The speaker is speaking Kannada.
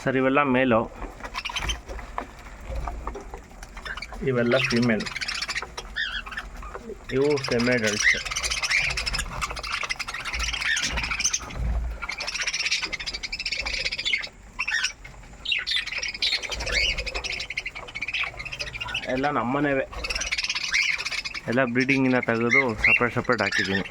ಸರ್ ಇವೆಲ್ಲ ಮೇಲು, ಇವೆಲ್ಲ ಫೀಮೇಲ್, ಇವು ಸೆಮಿ ಅಡಲ್ಟ್ಸ್. ಎಲ್ಲ ನಮ್ಮನೇವೆ, ಎಲ್ಲ ಬ್ರೀಡಿಂಗಿನ ತೆಗೆದು ಸಪ್ರೇಟ್ ಹಾಕಿದ್ದೀನಿ.